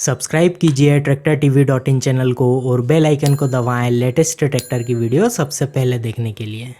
Subscribe कीजिए tractortv.in channel को और बेल आइकन को दबाएं लेटेस्ट ट्रैक्टर की वीडियो सबसे पहले देखने के लिए।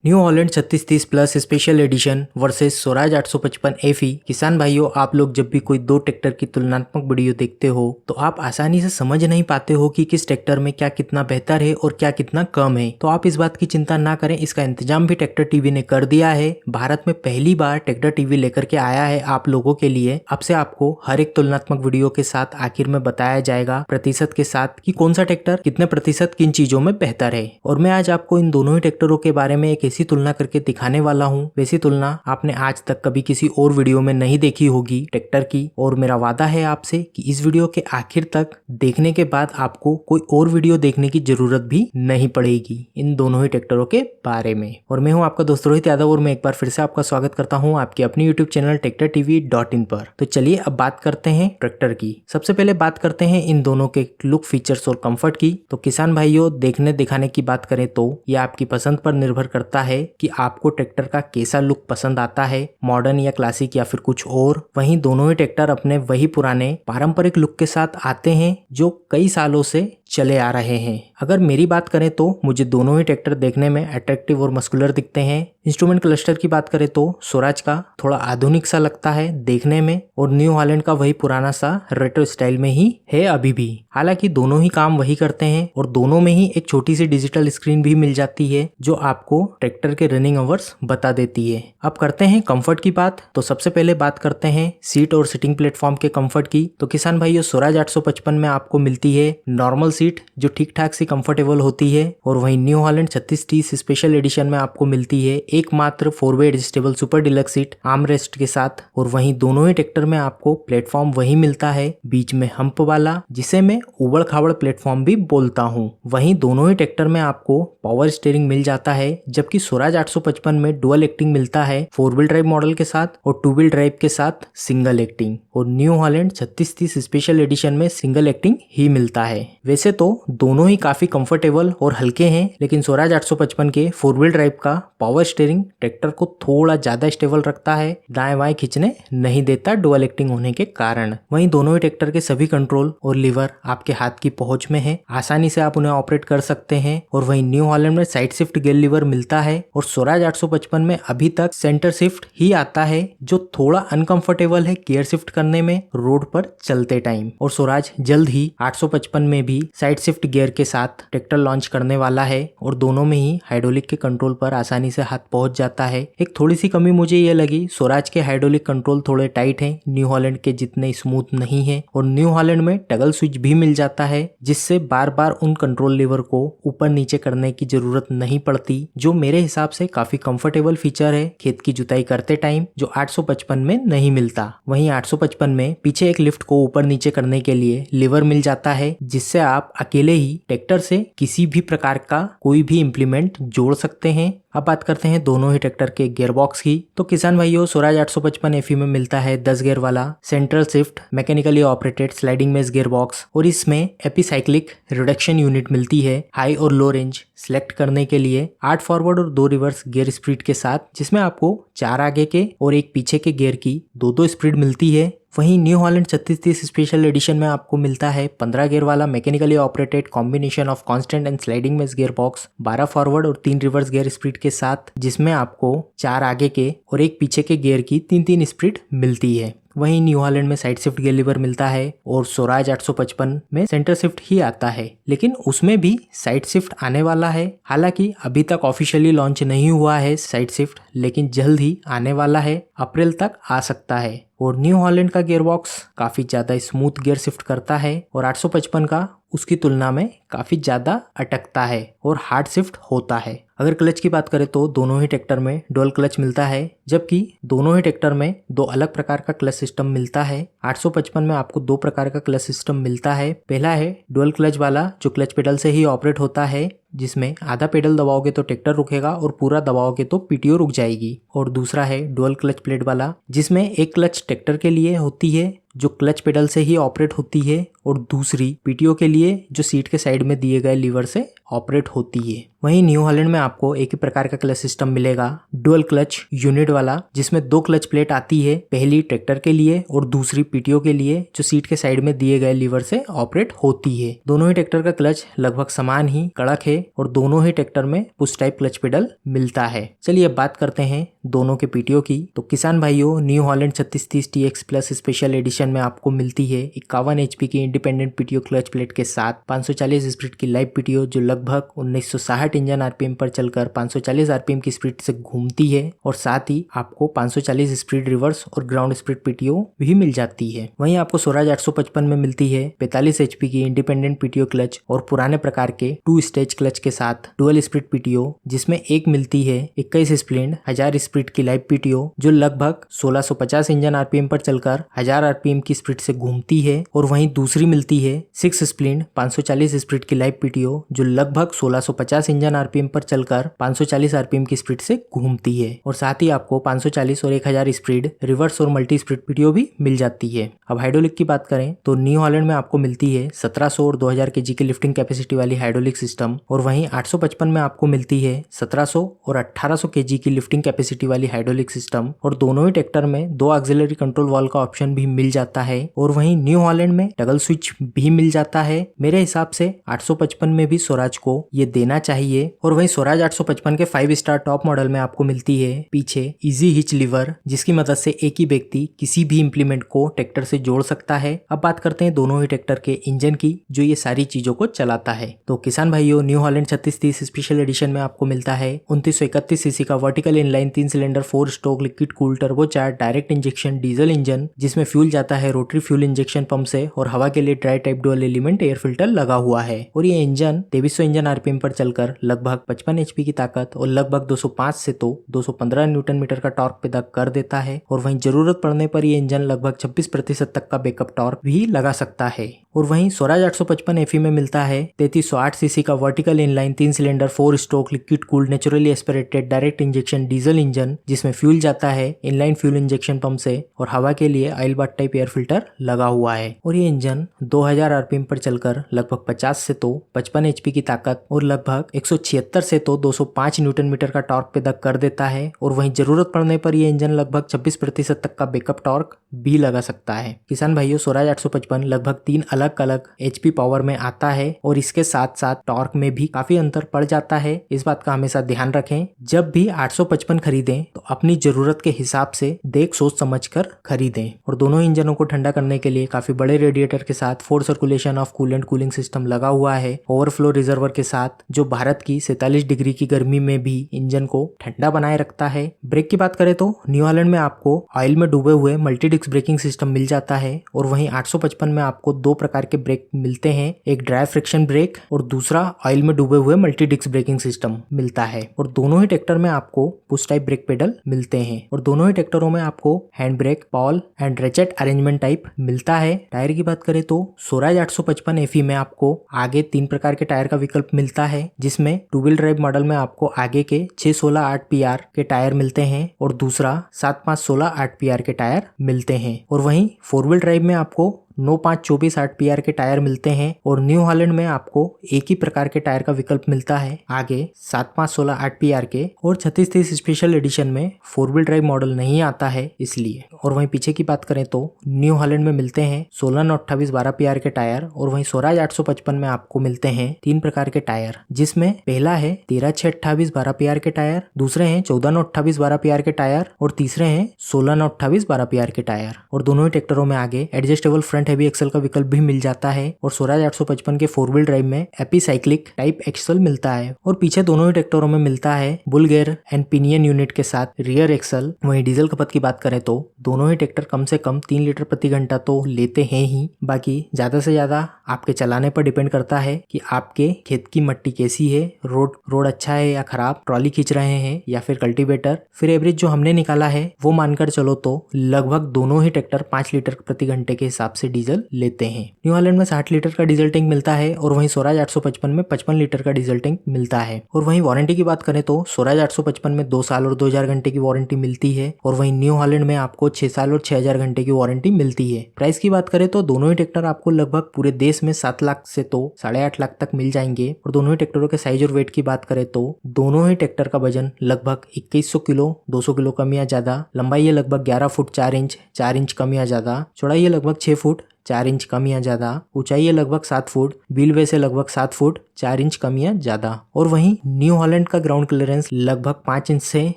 New Holland 3630 plus special edition versus Swaraj 855 FE। किसान भाइयों, आप लोग जब भी कोई दो ट्रैक्टर की तुलनात्मक वीडियो देखते हो तो आप आसानी से समझ नहीं पाते हो कि किस ट्रैक्टर में क्या कितना बेहतर है और क्या कितना कम है। तो आप इस बात की चिंता ना करें, इसका इंतजाम भी ट्रैक्टर टीवी ने कर दिया है। भारत में पहली बार ट्रैक्टर टीवी लेकर के आया है आप लोगों के लिए। अब से आपको हर एक तुलनात्मक वीडियो के साथ आखिर में बताया जाएगा प्रतिशत के साथ कि कौन सा ट्रैक्टर कितने प्रतिशत किन चीजों में बेहतर है। और मैं आज आपको इन दोनों ही ट्रैक्टरों के बारे में एक ऐसी तुलना करके दिखाने वाला हूं, वैसी तुलना आपने आज तक कभी किसी और वीडियो में नहीं देखी होगी ट्रैक्टर की। और मेरा वादा है आपसे कि इस वीडियो के आखिर तक देखने के बाद आपको कोई और वीडियो देखने की जरूरत भी नहीं पड़ेगी इन दोनों ही ट्रैक्टरों के बारे में। और मैं हूं आपका दोस्त रोहित यादव और मैं एक बार फिर से आपका स्वागत करता हूं आपके अपने यूट्यूब चैनल tractortv.in पर। तो चलिए अब बात करते हैं ट्रैक्टर की। सबसे पहले बात करते हैं इन दोनों के लुक, फीचर्स और कंफर्ट की। तो किसान भाइयों, देखने दिखाने की बात करें तो यह आपकी पसंद पर निर्भर करता है कि आपको ट्रैक्टर का कैसा लुक पसंद आता है, मॉडर्न या क्लासिक या फिर कुछ और। वहीं दोनों ही ट्रैक्टर अपने वही पुराने पारंपरिक लुक के साथ आते हैं जो कई सालों से चले आ रहे हैं। अगर मेरी बात करें तो मुझे दोनों ही ट्रैक्टर देखने में अट्रैक्टिव और मस्कुलर दिखते हैं। इंस्ट्रूमेंट क्लस्टर की बात करें तो स्वराज का थोड़ा आधुनिक सा लगता है देखने में और न्यू हॉलैंड का वही पुराना सा रेट्रो स्टाइल में ही है अभी भी। हालांकि दोनों ही काम वही करते हैं और दोनों में ही एक छोटी सी डिजिटल स्क्रीन भी मिल जाती है जो आपको ट्रैक्टर के रनिंग आवर्स बता देती है। अब करते हैं कंफर्ट की बात। तो सबसे पहले बात करते हैं सीट और सिटिंग प्लेटफॉर्म के कंफर्ट की। तो किसान भाइयों, स्वराज 855 में आपको मिलती है नॉर्मल सीट जो ठीक ठाक सी कंफर्टेबल होती है और वहीं न्यू हॉलैंड 3630 स्पेशल एडिशन में आपको मिलती है एकमात्र 4-वे adjustable super deluxe seat armrest के साथ। और वहीं दोनों ही ट्रैक्टर में आपको प्लेटफॉर्म वही मिलता है बीच में हम्प वाला, जिसे मैं उबड़ खाबड़ प्लेटफॉर्म भी बोलता हूँ। वहीं दोनों ही ट्रैक्टर में आपको पावर स्टीयरिंग मिल जाता है, जबकि स्वराज 855 में डुअल एक्टिंग मिलता है 4-व्हील ड्राइव मॉडल के साथ और 2-व्हील ड्राइव के साथ सिंगल एक्टिंग। और न्यू हॉलैंड 3630 स्पेशल एडिशन में सिंगल एक्टिंग ही मिलता है। वैसे तो दोनों ही काफी कंफर्टेबल और हल्के हैं, लेकिन स्वराज 855 के 4-व्हील ड्राइव का पावर स्टीयरिंग ट्रैक्टर को थोड़ा ज्यादा स्टेबल रखता है, दाएं बाएं खींचने नहीं देता डुअल एक्टिंग होने के कारण। वहीं दोनों ही ट्रैक्टर के सभी कंट्रोल और लीवर आपके हाथ की पहुंच में है, आसानी से आप उन्हें ऑपरेट कर सकते हैं। और वहीं न्यू हॉलैंड में साइड शिफ्ट गियर लीवर मिलता है और स्वराज 855 में अभी तक सेंटर शिफ्ट ही आता है जो थोड़ा अनकंफर्टेबल है गियर शिफ्ट करने में रोड पर चलते टाइम। और स्वराज जल्द ही 855 में भी साइड शिफ्ट गियर के साथ ट्रैक्टर लॉन्च करने वाला है और दोनों में ही हाइड्रोलिक के कंट्रोल पर आसानी से हाथ पहुंच जाता है। एक थोड़ी सी कमी मुझे ये लगी, स्वराज के हाइड्रोलिक कंट्रोल थोड़े टाइट हैं, न्यू हॉलैंड के जितने स्मूथ नहीं है। और न्यू हॉलैंड में टगल स्विच भी मिल जाता है जिससे बार बार उन कंट्रोल लीवर को ऊपर नीचे करने की जरूरत नहीं पड़ती, जो मेरे हिसाब से काफी कंफर्टेबल फीचर है खेत की जुताई करते टाइम, जो 855 में नहीं मिलता। वहीं 855 में पीछे एक लिफ्ट को ऊपर नीचे करने के लिए लीवर मिल जाता है, जिससे आप अकेले ही ट्रैक्टर से किसी भी प्रकार का कोई भी इंप्लीमेंट जोड़ सकते हैं। अब बात करते हैं दोनों ही ट्रैक्टर के गियर बॉक्स की। तो किसान भाइयों, स्वराज 855 FE में मिलता है 10 गियर वाला central shift mechanically operated sliding mesh gear box और इसमें एपिसाइक्लिक रिडक्शन यूनिट मिलती है हाई और लो रेंज सिलेक्ट करने के लिए 8 फॉरवर्ड और 2 रिवर्स गियर स्पीड के साथ, जिसमें आपको 4 आगे के और 1 पीछे के गियर की 2-2 स्पीड मिलती है। वहीं न्यू हॉलैंड 3630 स्पेशल एडिशन में आपको मिलता है 15 गियर वाला mechanically operated combination of constant and sliding mesh gear box 12 forward और 3 रिवर्स गियर स्पीड के साथ, जिसमें आपको 4 आगे के और 1 पीछे के गियर की 3-3 स्पीड मिलती है। वहीं न्यू हॉलैंड में साइड शिफ्ट गियर लीवर मिलता है और स्वराज 855 में सेंटर शिफ्ट ही आता है, लेकिन उसमें भी साइड शिफ्ट आने वाला है। हालांकि अभी तक ऑफिशियली लॉन्च नहीं हुआ है साइड शिफ्ट, लेकिन जल्द ही आने वाला है, अप्रैल तक आ सकता है। और न्यू हॉलैंड का गियर बॉक्स काफी ज्यादा स्मूथ गियर शिफ्ट करता है और 855 का उसकी तुलना में काफी ज्यादा अटकता है और हार्ड शिफ्ट होता है। अगर क्लच की बात करें तो दोनों ही ट्रैक्टर में डुअल क्लच मिलता है, जबकि दोनों ही ट्रैक्टर में 2 अलग प्रकार का क्लच सिस्टम मिलता है। 855 में आपको 2 प्रकार का क्लच सिस्टम मिलता है। पहला है डुअल क्लच वाला जो क्लच पेडल से ही ऑपरेट होता है, जिसमें आधा पेडल दबाओगे तो ट्रैक्टर रुकेगा और पूरा दबाओगे तो पीटीओ रुक जाएगी। और दूसरा है डुअल क्लच प्लेट वाला, जिसमें एक क्लच ट्रैक्टर के लिए होती है जो क्लच पेडल से ही ऑपरेट होती है और दूसरी पीटीओ के लिए जो सीट के साइड में दिए गए लीवर से ऑपरेट होती है। वहीं न्यू हॉलैंड में आपको एक ही प्रकार का क्लच सिस्टम मिलेगा, डुअल क्लच यूनिट वाला, जिसमें दो क्लच प्लेट आती है, पहली ट्रैक्टर के लिए और दूसरी पीटीओ के लिए, जो सीट के साइड में दिए गए लीवर से ऑपरेट होती है। दोनों ही ट्रैक्टर का क्लच लगभग समान ही कड़क है और दोनों ही ट्रैक्टर में पुश टाइप क्लच पेडल मिलता है। चलिए अब बात करते हैं दोनों के पीटीओ की। तो किसान भाइयों, new Holland 3630 TX plus special edition में आपको मिलती है 51 HP की इंडिपेंडेंट पीटीओ क्लच प्लेट के साथ 540 स्पीड की लाइव पीटीओ, जो लगभग 1960 इंजन आरपीएम पर चलकर 540 आरपीएम की स्पीड से घूमती है और साथ ही आपको 540 स्पीड रिवर्स और ग्राउंड स्पीड पीटीओ भी मिल जाती है। वहीं आपको स्वराज 855 में मिलती है 45 HP की इंडिपेंडेंट पीटीओ क्लच और पुराने प्रकार के 2 स्टेज क्लच के साथ डुअल स्पीड पीटीओ, जिसमें एक मिलती है 21 स्प्लेंड 1000 स्पीड की लाइव पीटीओ, जो लगभग 1650 इंजन आरपीएम पर चलकर 1000 आरपीएम की स्पीड से घूमती है। और वहीं दूसरी मिलती है 6 स्प्लेंड 540 स्पीड की लाइव पीटीओ, जो लगभग 1650 इंजन आरपीएम पर चलकर 540 आरपीएम की स्पीड से घूमती है। और साथ ही आपको 540 और 1000 स्पीड रिवर्स और मल्टी स्पीड पीटीओ भी मिल जाती है। अब हाइड्रोलिक की बात करें तो न्यू हॉलैंड में आपको मिलती है 1700 और 2000 केजी की लिफ्टिंग कैपेसिटी वाली हाइड्रोलिक सिस्टम, और वहीं 855 में आपको मिलती है 1700 और 1800 केजी की लिफ्टिंग कैपेसिटी वाली हाइड्रोलिक सिस्टम, और दोनों ही ट्रैक्टर में 2 ऑक्सिलरी कंट्रोल वाल्व का ऑप्शन भी मिल जाता है। और वहीं न्यू हॉलैंड में टगल स्विच भी मिल जाता है। मेरे हिसाब से 855 में भी स्वराज को ये देना चाहिए। और वहीं स्वराज 855 के 5 स्टार टॉप मॉडल में आपको मिलती है पीछे इजी हिच लीवर, जिसकी मदद से एक ही व्यक्ति किसी भी इंप्लीमेंट को ट्रैक्टर से जोड़ सकता है। अब बात करते हैं दोनों ही ट्रैक्टर के इंजन की, जो ये सारी चीजों को चलाता है। तो किसान भाइयों, न्यू हॉलैंड 3630 स्पेशल एडिशन में आपको मिलता है 2931 सीसी का vertical inline 3 cylinder 4 stroke liquid cool turbocharge direct injection diesel engine, जिसमें फ्यूल जाता है रोटरी फ्यूल इंजेक्शन पंप से और हवा के लिए dry type dual element air filter लगा हुआ है। और ये इंजन 2300 इंजन आरपीएम पर चलकर लगभग 55 HP की ताकत और लगभग 205 से तो 215 न्यूटन मीटर का टॉर्क पैदा कर देता है। और वहीं जरूरत पड़ने पर ये इंजन लगभग 26% तक का बैकअप टॉर्क भी लगा सकता है। और वहीं स्वराज 855 FE में मिलता है 3308 सीसी का vertical inline 3 cylinder 4 stroke liquid cooled naturally aspirated direct injection diesel engine, जिसमें फ्यूल जाता है इनलाइन फ्यूल इंजेक्शन पंप से और हवा के लिए oil bath type air filter लगा हुआ है। और ये इंजन 2000 आरपीएम पर चलकर लगभग 50 से तो 55 HP की ताकत और लगभग 176 से तो 205 न्यूटन मीटर का टॉर्क पैदा कर देता है। और वहीं जरूरत पड़ने पर यह इंजन लगभग 26% तक का बैकअप टॉर्क भी लगा सकता है। किसान भाइयों, स्वराज 855 लगभग 3 अलग अलग HP पावर में आता है और इसके साथ साथ टॉर्क में भी काफी अंतर पड़ जाता है। इस बात का हमेशा ध्यान रखें। जब भी 855 खरीदें तो अपनी जरूरत के हिसाब से देख सोच समझ कर खरीदें। और दोनों इंजनों को ठंडा करने के लिए काफी बड़े रेडिएटर के साथ 4 circulation of coolant cooling system लगा हुआ है, ओवरफ्लो रिजर्वर के साथ, जो भारत की 47 डिग्री की गर्मी में भी इंजन को ठंडा बनाए रखता है। ब्रेक की बात करें तो न्यू हॉलैंड में आपको ऑयल में डूबे हुए मल्टी डिस्क ब्रेकिंग सिस्टम मिल जाता है। और वहीं 855 में आपको 2 प्रकार के ब्रेक मिलते हैं, एक ड्राई फ्रिक्शन ब्रेक और दूसरा ऑयल में डूबे हुए मल्टी डिस्क ब्रेकिंग सिस्टम मिलता है। और दोनों ही ट्रैक्टर में आपको पुश टाइप ब्रेक पेडल मिलते हैं। और दोनों ही ट्रैक्टरों में आपको hand brake, Paul and ratchet arrangement type मिलता है। टायर की बात करें तो स्वराज 855 FE में आपको आगे 3 प्रकार के टायर का विकल्प मिलता है, जिसमें 2 व्हील ड्राइव मॉडल में आपको आगे के 616 8PR के टायर मिलते हैं और दूसरा 7516 8PR के टायर मिलते हैं। और वहीं 4 व्हील ड्राइव में आपको 9524 8PR के टायर मिलते हैं। और न्यू हॉलैंड में आपको एक ही प्रकार के टायर का विकल्प मिलता है, आगे 7516 8PR के। और 3630 स्पेशल एडिशन में 4 व्हील ड्राइव मॉडल नहीं आता है इसलिए। और वहीं पीछे की बात करें तो न्यू हॉलैंड में मिलते हैं 16/28 12PR के टायर। और वहीं स्वराज 855 में आपको मिलते हैं 3 प्रकार के टायर, जिसमें पहला है 13/28 12PR के टायर, दूसरे हैं 14/28 12PR के टायर और तीसरे हैं 16/28 12PR के टायर। और दोनों ही ट्रैक्टरों में आगे एडजस्टेबल फ्रंट हेवी एक्सल का विकल्प भी मिल जाता है। और स्वराज 855 के 4 व्हील ड्राइव में एपिसाइक्लिक टाइप एक्सल मिलता है। और पीछे दोनों ही ट्रैक्टरों में मिलता है bull gear and pinion unit के साथ रियर एक्सल। वहीं डीजल खपत की बात करें तो दोनों ही ट्रैक्टर कम से कम 3 लीटर प्रति घंटा तो लेते हैं ही, बाकी ज्यादा से ज्यादा आपके चलाने पर डिपेंड करता है कि आपके खेत की मिट्टी कैसी है, रोड अच्छा है या खराब, ट्रॉली खींच रहे हैं या फिर कल्टीवेटर। फिर एवरेज जो हमने निकाला है वो मानकर चलो तो लगभग दोनों ही ट्रैक्टर 5 लीटर प्रति घंटे के हिसाब से डीजल लेते हैं। न्यू हॉलैंड में 60 लीटर का डीजल टैंक मिलता है और वहीं स्वराज 855 में 55 लीटर का डीजल टैंक मिलता है। और वहीं वारंटी की बात करें तो स्वराज 855 में 2 साल और 2000 घंटे की वारंटी मिलती है और वहीं न्यू हॉलैंड में आपको 6 साल और 6000 घंटे की वारंटी मिलती है। प्राइस की बात करें तो दोनों ही ट्रैक्टर आपको लगभग पूरे देश में 7 लाख से तो 8.5 लाख तक मिल जाएंगे। और दोनों ही ट्रैक्टरों के साइज और वेट की बात करें तो दोनों ही ट्रैक्टर का वजन लगभग 2100 किलो, 200 किलो कम या ज्यादा, लंबाई है लगभग 11 फुट 4 इंच कम या ज्यादा, चौड़ाई है लगभग 6 फुट 4 इंच कम या ज्यादा, ऊंचाई है लगभग 7 फुट, व्हील बेस है लगभग 7 फुट 4 इंच कम या ज्यादा। और वहीं न्यू हॉलैंड का ग्राउंड क्लियरेंस लगभग 5 इंच से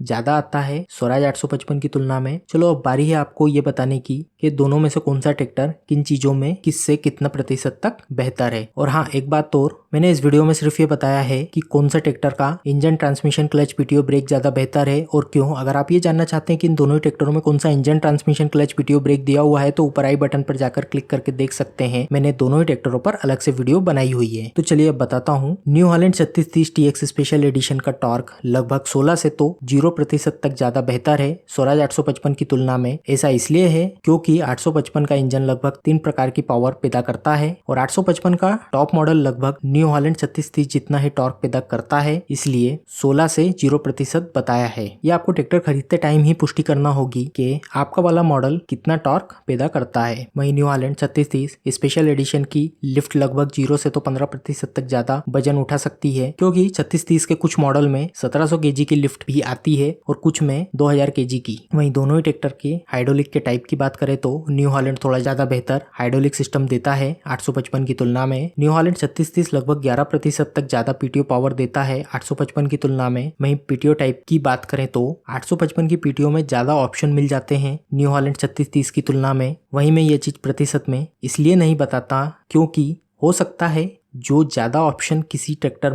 ज्यादा आता है स्वराज 855 की तुलना में। चलो अब बारी है आपको ये बताने की कि दोनों में से कौन सा ट्रैक्टर किन चीजों में किससे कितना प्रतिशत तक बेहतर है। और हाँ, एक बात और, मैंने इस वीडियो में सिर्फ ये बताया है कि कौन सा ट्रैक्टर का engine, transmission, clutch, PTO, brake ज्यादा बेहतर है और क्यों। अगर आप ये जानना चाहते हैं कि इन दोनों ही ट्रैक्टरों में कौन सा engine, transmission, clutch, PTO, brake दिया हुआ है तो ऊपर आई बटन पर जाकर क्लिक करके देख सकते हैं। मैंने दोनों ही ट्रैक्टरों पर अलग से वीडियो बनाई हुई है। तो चलिए अब बताता हूँ। New Holland 3630 TX special edition का टॉर्क लगभग 16 से तो 0% तक ज्यादा बेहतर है स्वराज 855 की तुलना में। ऐसा इसलिए है क्योंकि 855 का इंजन लगभग 3 प्रकार की पावर पैदा करता है और 855 का टॉप मॉडल लगभग न्यू हॉलैंड 3630 जितना ही टॉर्क पैदा करता है, इसलिए 16 से 0% बताया है। ये आपको ट्रैक्टर खरीदते टाइम ही पुष्टि करना होगी कि आपका वाला मॉडल कितना टॉर्क पैदा करता है। वहीं न्यू हॉलैंड 3630 स्पेशल एडिशन की लिफ्ट लगभग 0 से तो 15% तक ज्यादा वजन उठा सकती है, क्योंकि 3630 के कुछ मॉडल में 1700 kg की लिफ्ट भी आती है और कुछ में 2000 kg की। वहीं दोनों ही ट्रैक्टर के हाइड्रोलिक के टाइप की बात करें तो न्यू हॉलैंड थोड़ा ज्यादा बेहतर हाइड्रोलिक सिस्टम देता है 855 की तुलना में। न्यू हॉलैंड 3630 लगभग 11% तक ज्यादा पीटीओ पावर देता है 855 की तुलना में। वहीं पीटीओ टाइप की बात करें तो 855 की पीटीओ में ज्यादा ऑप्शन मिल जाते हैं न्यू हॉलैंड 3630 की तुलना में। वहीं मैं ये चीज प्रतिशत में इसलिए नहीं बताता क्योंकि हो सकता है जो ज्यादा ऑप्शन किसी ट्रैक्टर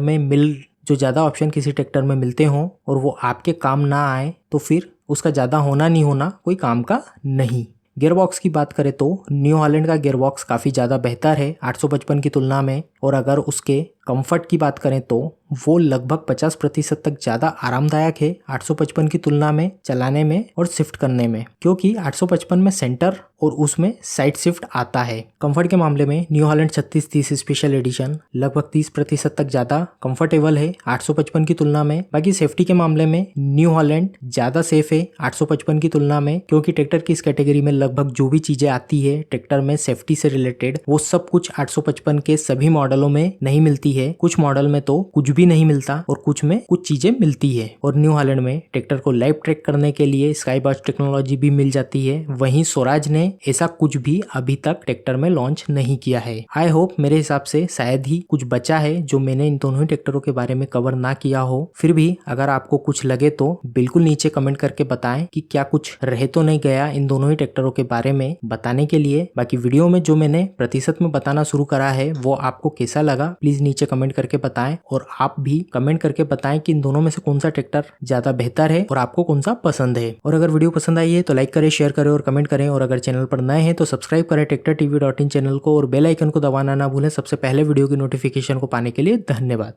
में मिलते हों और वो आपके काम ना आए तो फिर उसका ज्यादा होना नहीं होना कोई काम का नहीं। गियरबॉक्स की बात करें तो न्यू हॉलैंड का गियरबॉक्स काफी ज्यादा बेहतर है 855 की तुलना में। और अगर उसके कंफर्ट की बात करें तो वो लगभग 50% तक ज्यादा आरामदायक है 855 की तुलना में चलाने में और शिफ्ट करने में, क्योंकि 855 में सेंटर और उसमें साइड शिफ्ट आता है। कंफर्ट के मामले में न्यू हॉलैंड 3630 स्पेशल एडिशन लगभग 30% तक ज्यादा कंफर्टेबल है 855 की तुलना में। बाकी सेफ्टी के मामले में न्यू हॉलैंड ज्यादा सेफ है 855 की तुलना में, क्योंकि ट्रैक्टर की इस कैटेगरी में लगभग जो भी चीजें आती है ट्रैक्टर में सेफ्टी से रिलेटेड वो सब कुछ 855 के सभी मॉडलों में नहीं मिलती है। कुछ मॉडल में तो कुछ भी नहीं मिलता और कुछ में कुछ चीजें मिलती है। और न्यू हॉलैंड में ट्रैक्टर को लाइव ट्रैक करने के लिए स्काईबर्स्ट टेक्नोलॉजी भी मिल जाती है। वहीं स्वराज ने ऐसा कुछ भी अभी तक ट्रैक्टर में लॉन्च नहीं किया है। आई होप मेरे हिसाब से शायद ही कुछ बचा है जो मैंने इन दोनों ही ट्रैक्टरों के बारे में कवर ना किया हो। फिर भी अगर आपको कुछ लगे तो बिल्कुल नीचे कमेंट करके बताएं कि क्या कुछ रह तो नहीं गया इन दोनों ही ट्रैक्टरों के बारे में बताने के लिए। बाकी वीडियो में जो मैंने प्रतिशत में बताना शुरू करा है वो आपको कैसा लगा प्लीज नीचे कमेंट करके बताएं। और आप भी कमेंट करके बताएं कि इन दोनों में से कौन सा ट्रैक्टर ज्यादा बेहतर है और आपको कौन सा पसंद है। और अगर वीडियो पसंद आई है तो लाइक करें, शेयर करें और कमेंट करें। और अगर चैनल पर नए हैं तो सब्सक्राइब करें TractorTV.in चैनल को और बेल आइकन को दबाना ना भूलें सबसे पहले वीडियो की नोटिफिकेशन को पाने के लिए। धन्यवाद।